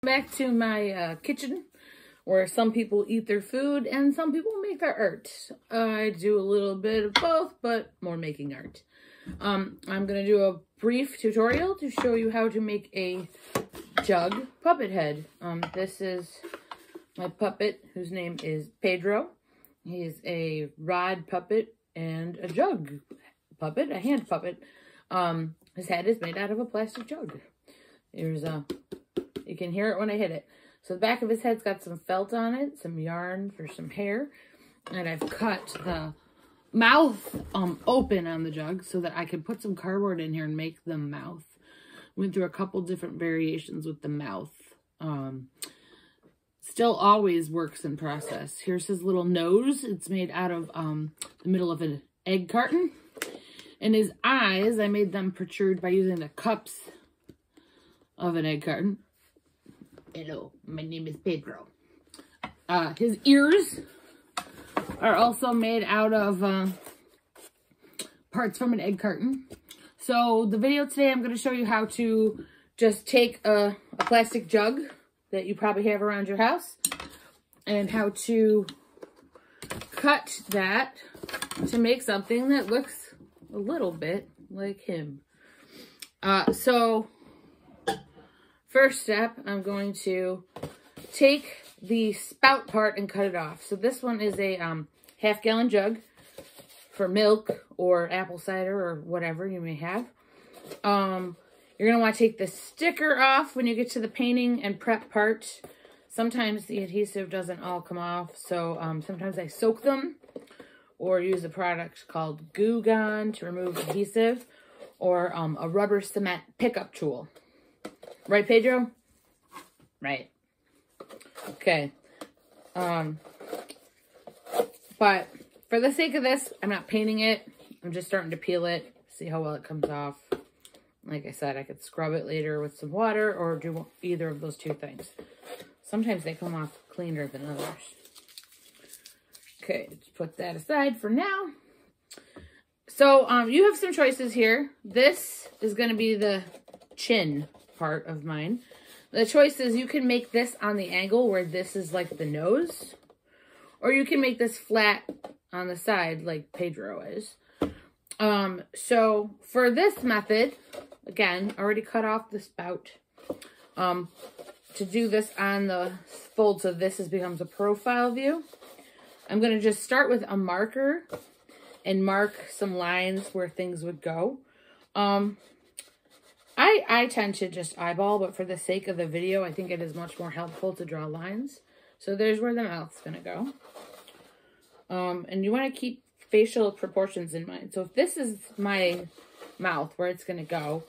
Back to my kitchen, where some people eat their food and some people make their art. I do a little bit of both, but more making art. I'm going to do a brief tutorial to show you how to make a jug puppet head. This is my puppet, whose name is Pedro. He's a rod puppet and a jug puppet, a hand puppet. His head is made out of a plastic jug. Here's you can hear it when I hit it. So the back of his head's got some felt on it, some yarn for some hair, and I've cut the mouth open on the jug so that I could put some cardboard in here and make the mouth. Went through a couple different variations with the mouth. Still always works in process. Here's his little nose. It's made out of the middle of an egg carton. And his eyes, I made them protrude by using the cups of an egg carton. Hello, my name is Pedro. His ears are also made out of parts from an egg carton. So the video today, I'm going to show you how to just take a plastic jug that you probably have around your house and how to cut that to make something that looks a little bit like him. So first step, I'm going to take the spout part and cut it off. So this one is a half-gallon jug for milk or apple cider or whatever you may have. You're going to want to take the sticker off when you get to the painting and prep part. Sometimes the adhesive doesn't all come off, so sometimes I soak them or use a product called Glue Gun to remove adhesive, or a rubber cement pickup tool. Right, Pedro? Right. Okay. But for the sake of this, I'm not painting it. I'm just starting to peel it, see how well it comes off. Like I said, I could scrub it later with some water or do either of those two things. Sometimes they come off cleaner than others. Okay, just put that aside for now. So, you have some choices here. This is going to be the chin part of mine. The choice is you can make this on the angle where this is like the nose, or you can make this flat on the side like Pedro is. So for this method, again, already cut off the spout. To do this on the fold so this becomes a profile view, I'm going to just start with a marker and mark some lines where things would go. I tend to just eyeball, but for the sake of the video, I think it is much more helpful to draw lines. So there's where the mouth's going to go. And you want to keep facial proportions in mind. So if this is my mouth, where it's going to go,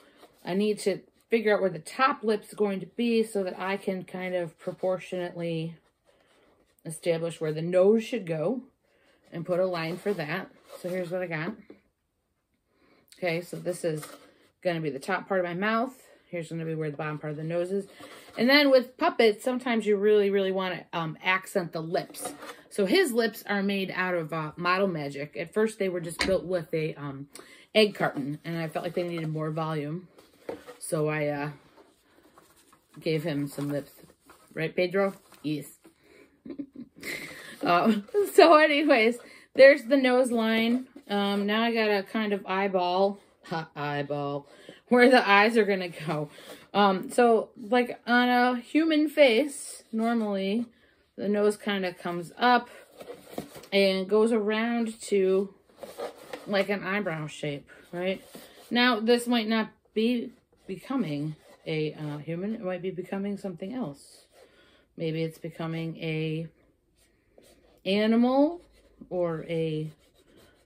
I need to figure out where the top lip's going to be so that I can kind of proportionately establish where the nose should go and put a line for that. So here's what I got. Okay, so this is going to be the top part of my mouth. Here's going to be where the bottom part of the nose is. And then with puppets, sometimes you really, really want to accent the lips. So his lips are made out of Model Magic. At first, they were just built with a egg carton, and I felt like they needed more volume. So I gave him some lips. Right, Pedro? Yes. So anyways, there's the nose line. Now I got to kind of eyeball where the eyes are going to go. So like on a human face, normally the nose kind of comes up and goes around to like an eyebrow shape, right? Now this might not be becoming a human. It might be becoming something else. Maybe it's becoming a animal or a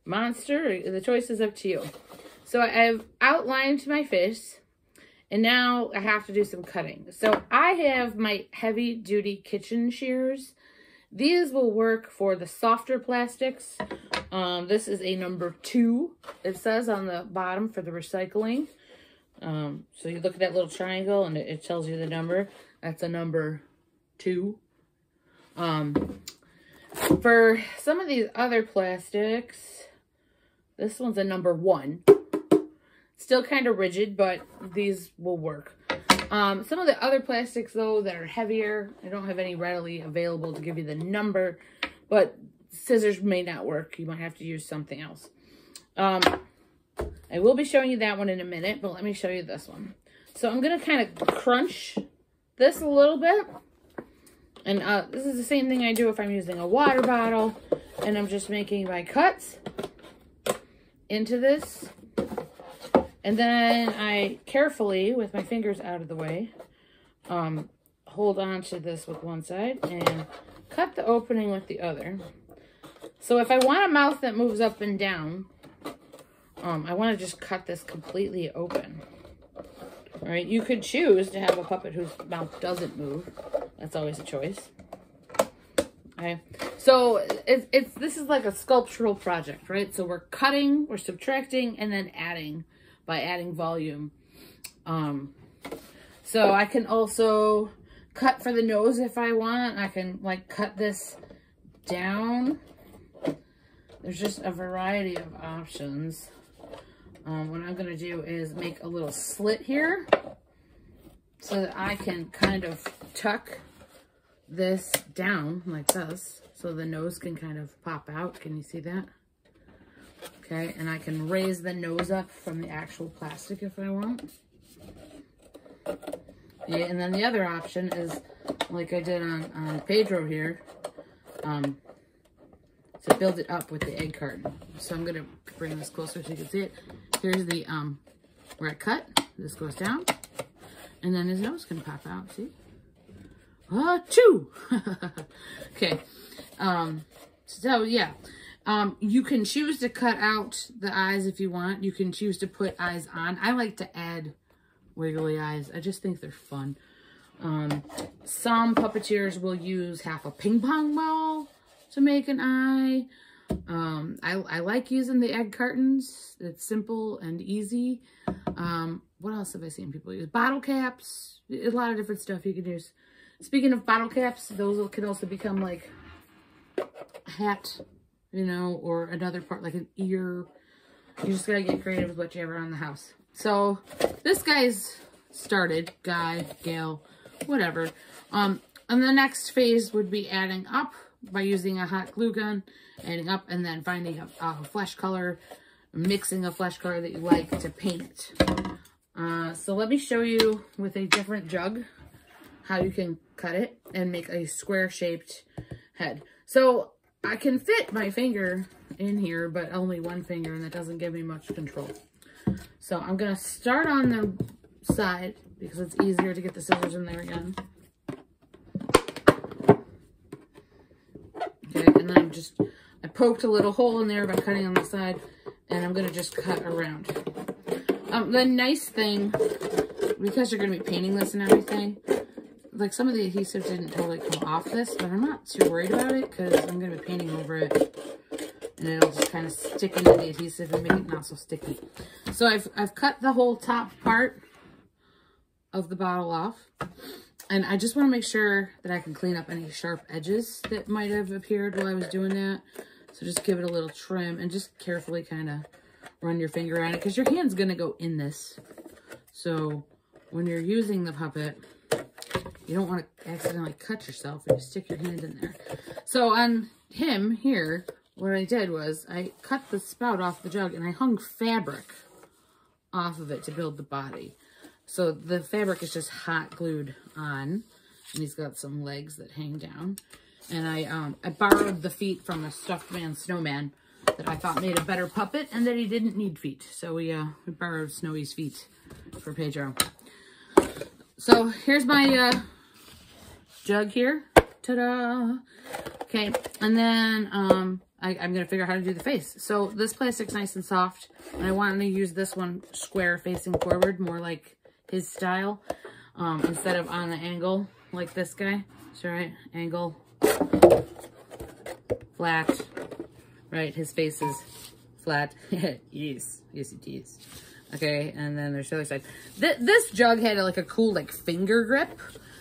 monster. The choice is up to you. So I've outlined my face, and now I have to do some cutting. So I have my heavy-duty kitchen shears. These will work for the softer plastics. This is a number 2. It says on the bottom for the recycling. So you look at that little triangle, and it tells you the number. That's a number 2. For some of these other plastics, this one's a number 1. Still kind of rigid, but these will work. Some of the other plastics, though, that are heavier, I don't have any readily available to give you the number, but scissors may not work. You might have to use something else. I will be showing you that one in a minute, but let me show you this one. So I'm going to kind of crunch this a little bit. And this is the same thing I do if I'm using a water bottle. And I'm just making my cuts into this. And then I carefully, with my fingers out of the way, hold on to this with one side and cut the opening with the other. So if I want a mouth that moves up and down, I want to just cut this completely open. All right, you could choose to have a puppet whose mouth doesn't move. That's always a choice. Okay, so this is like a sculptural project, right? So we're cutting, we're subtracting, and then adding by adding volume. So I can also cut for the nose if I want. I can like cut this down. There's just a variety of options. What I'm going to do is make a little slit here so that I can kind of tuck this down like this so the nose can kind of pop out. Can you see that? Okay, and I can raise the nose up from the actual plastic if I want. Yeah, and then the other option is, like I did on Pedro here, to build it up with the egg carton. So I'm going to bring this closer so you can see it. Here's the, where I cut. This goes down. And then his nose can pop out, see? Achoo! Okay. So, yeah. You can choose to cut out the eyes if you want. You can choose to put eyes on. I like to add wiggly eyes. I just think they're fun. Some puppeteers will use half a ping pong ball to make an eye. I like using the egg cartons. It's simple and easy. What else have I seen people use? Bottle caps. A lot of different stuff you can use. Speaking of bottle caps, those can also become like a hat, you know, or another part like an ear. You just gotta get creative with what you have around the house. So this guy's started, guy, gal, whatever. And the next phase would be adding up by using a hot glue gun, adding up, and then finding a flesh color, mixing a flesh color that you like to paint. So let me show you with a different jug how you can cut it and make a square shaped head. So I can fit my finger in here, but only one finger, and that doesn't give me much control. So I'm gonna start on the side because it's easier to get the scissors in there again. Okay, and then I poked a little hole in there by cutting on the side, and I'm gonna just cut around. The nice thing, because you're gonna be painting this and everything, like some of the adhesive didn't totally come off this, but I'm not too worried about it because I'm gonna be painting over it, and it'll just kind of stick into the adhesive and make it not so sticky. So I've cut the whole top part of the bottle off. And I just want to make sure that I can clean up any sharp edges that might have appeared while I was doing that. So just give it a little trim and just carefully kind of run your finger around it because your hand's going to go in this. So when you're using the puppet, you don't want to accidentally cut yourself when you stick your hand in there. So on him here, what I did was I cut the spout off the jug and I hung fabric off of it to build the body. So the fabric is just hot glued on, and he's got some legs that hang down. And I borrowed the feet from a stuffed man snowman that I thought made a better puppet and that he didn't need feet. So we borrowed Snowy's feet for Pedro. So here's my jug here. Ta-da! Okay, and then I'm going to figure out how to do the face. So this plastic's nice and soft, and I want to use this one square facing forward, more like his style, instead of on the angle like this guy. So right, angle, flat, right, his face is flat. Yes, yes it is. Okay, and then there's the other side. This jug had like a cool like finger grip,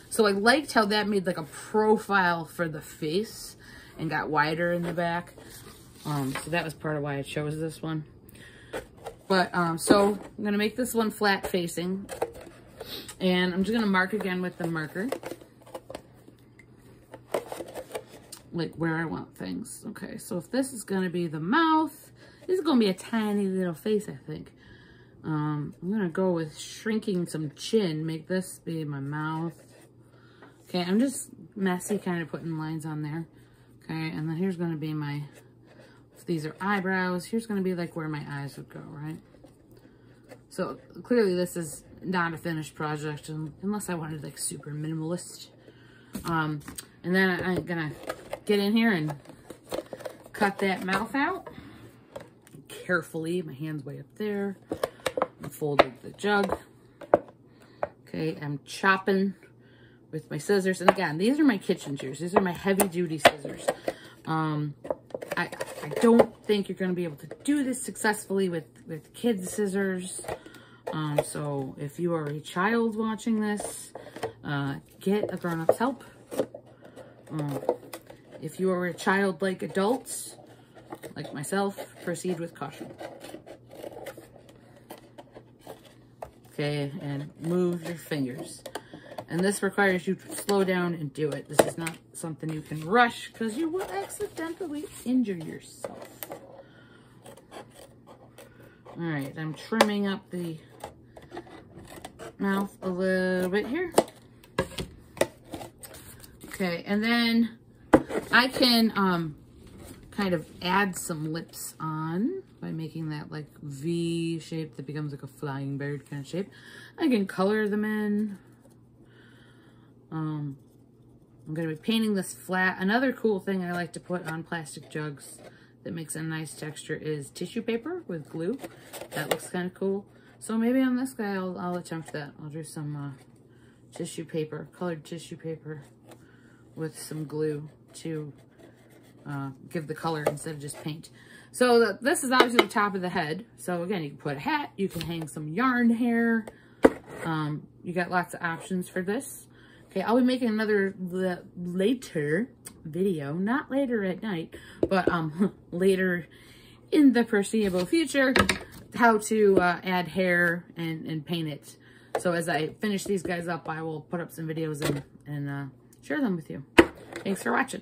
so I liked how that made like a profile for the face and got wider in the back. So that was part of why I chose this one. But so I'm gonna make this one flat facing. And I'm just going to mark again with the marker. Like where I want things. Okay, so if this is going to be the mouth, this is going to be a tiny little face, I think. I'm going to go with shrinking some chin. Make this be my mouth. Okay, I'm just messy kind of putting lines on there. Okay, and then here's going to be my, if these are eyebrows, here's going to be like where my eyes would go, right? So clearly this is not a finished project unless I wanted like super minimalist. And then I'm going to get in here and cut that mouth out. Carefully, my hand's way up there. I folded the jug. Okay, I'm chopping with my scissors. And again, these are my kitchen shears. These are my heavy duty scissors. I don't think you're going to be able to do this successfully with kids' scissors. So if you are a child watching this, get a grown-up's help. If you are a child like adults, like myself, proceed with caution. Okay, and move your fingers. And this requires you to slow down and do it. This is not something you can rush because you will accidentally injure yourself. All right, I'm trimming up the mouth a little bit here. Okay, and then I can kind of add some lips on by making that like V shape that becomes like a flying bird kind of shape. I can color them in. I'm going to be painting this flat. Another cool thing I like to put on plastic jugs that makes a nice texture is tissue paper with glue. That looks kind of cool. So maybe on this guy, I'll attempt that. I'll do some tissue paper, colored tissue paper with some glue to give the color instead of just paint. So this is obviously the top of the head. So again, you can put a hat, you can hang some yarn hair. You got lots of options for this. Okay, I'll be making another later video, not later at night, but later in the foreseeable future, how to add hair and paint it. So as I finish these guys up, I will put up some videos and share them with you. Thanks for watching.